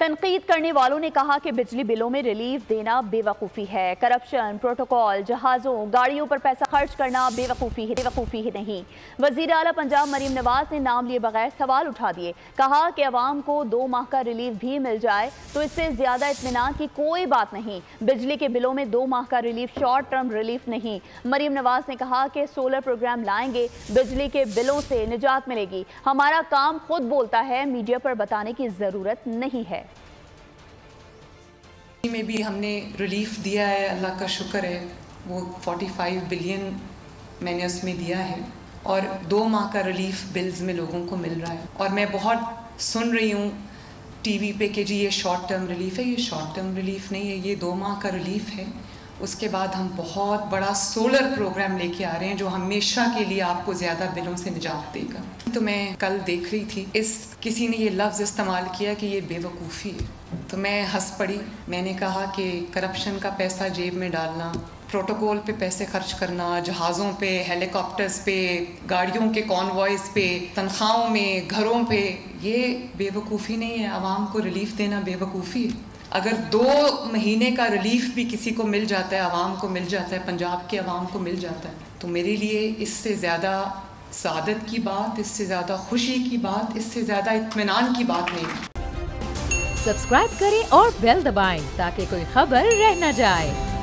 तनकीद करने वालों ने कहा कि बिजली बिलों में रिलीफ देना बेवकूफ़ी है। करप्शन, प्रोटोकॉल, जहाज़ों, गाड़ियों पर पैसा खर्च करना बेवकूफ़ी ही नहीं। वज़ीर आला पंजाब मरीम नवाज ने नाम लिए बगैर सवाल उठा दिए। कहा कि अवाम को 2 माह का रिलीफ भी मिल जाए तो इससे ज़्यादा इत्मीनान की कोई बात नहीं। बिजली के बिलों में 2 माह का रिलीफ शॉर्ट टर्म रिलीफ नहीं। मरीम नवाज ने कहा कि सोलर प्रोग्राम लाएंगे, बिजली के बिलों से निजात मिलेगी। हमारा काम खुद बोलता है, मीडिया पर बताने की ज़रूरत नहीं है। में भी हमने रिलीफ दिया है, अल्लाह का शुक्र है। वो 45 बिलियन मैंने उसमें दिया है और 2 माह का रिलीफ बिल्स में लोगों को मिल रहा है। और मैं बहुत सुन रही हूँ टीवी पे कि जी ये शॉर्ट टर्म रिलीफ है। ये शॉर्ट टर्म रिलीफ नहीं है, ये 2 माह का रिलीफ है। उसके बाद हम बहुत बड़ा सोलर प्रोग्राम लेके आ रहे हैं जो हमेशा के लिए आपको ज़्यादा बिलों से निजात देगा। तो मैं कल देख रही थी, किसी ने ये लफ्ज़ इस्तेमाल किया कि ये बेवकूफ़ी है, तो मैं हंस पड़ी। मैंने कहा कि करप्शन का पैसा जेब में डालना, प्रोटोकॉल पे पैसे खर्च करना, जहाज़ों पे, हेलीकॉप्टर्स पे, गाड़ियों के कॉन्वॉयज़ पे, तनख्वाहों में, घरों पे, ये बेवकूफ़ी नहीं है। आवाम को रिलीफ देना बेवकूफ़ी है। अगर 2 महीने का रिलीफ भी किसी को मिल जाता है, आवाम को मिल जाता है, पंजाब के आवाम को मिल जाता है, तो मेरे लिए इससे ज़्यादा सादत की बात, इससे ज़्यादा खुशी की बात, इससे ज़्यादा इत्मीनान की बात नहीं। सब्सक्राइब करें और बेल दबाएं ताकि कोई खबर रह न जाए।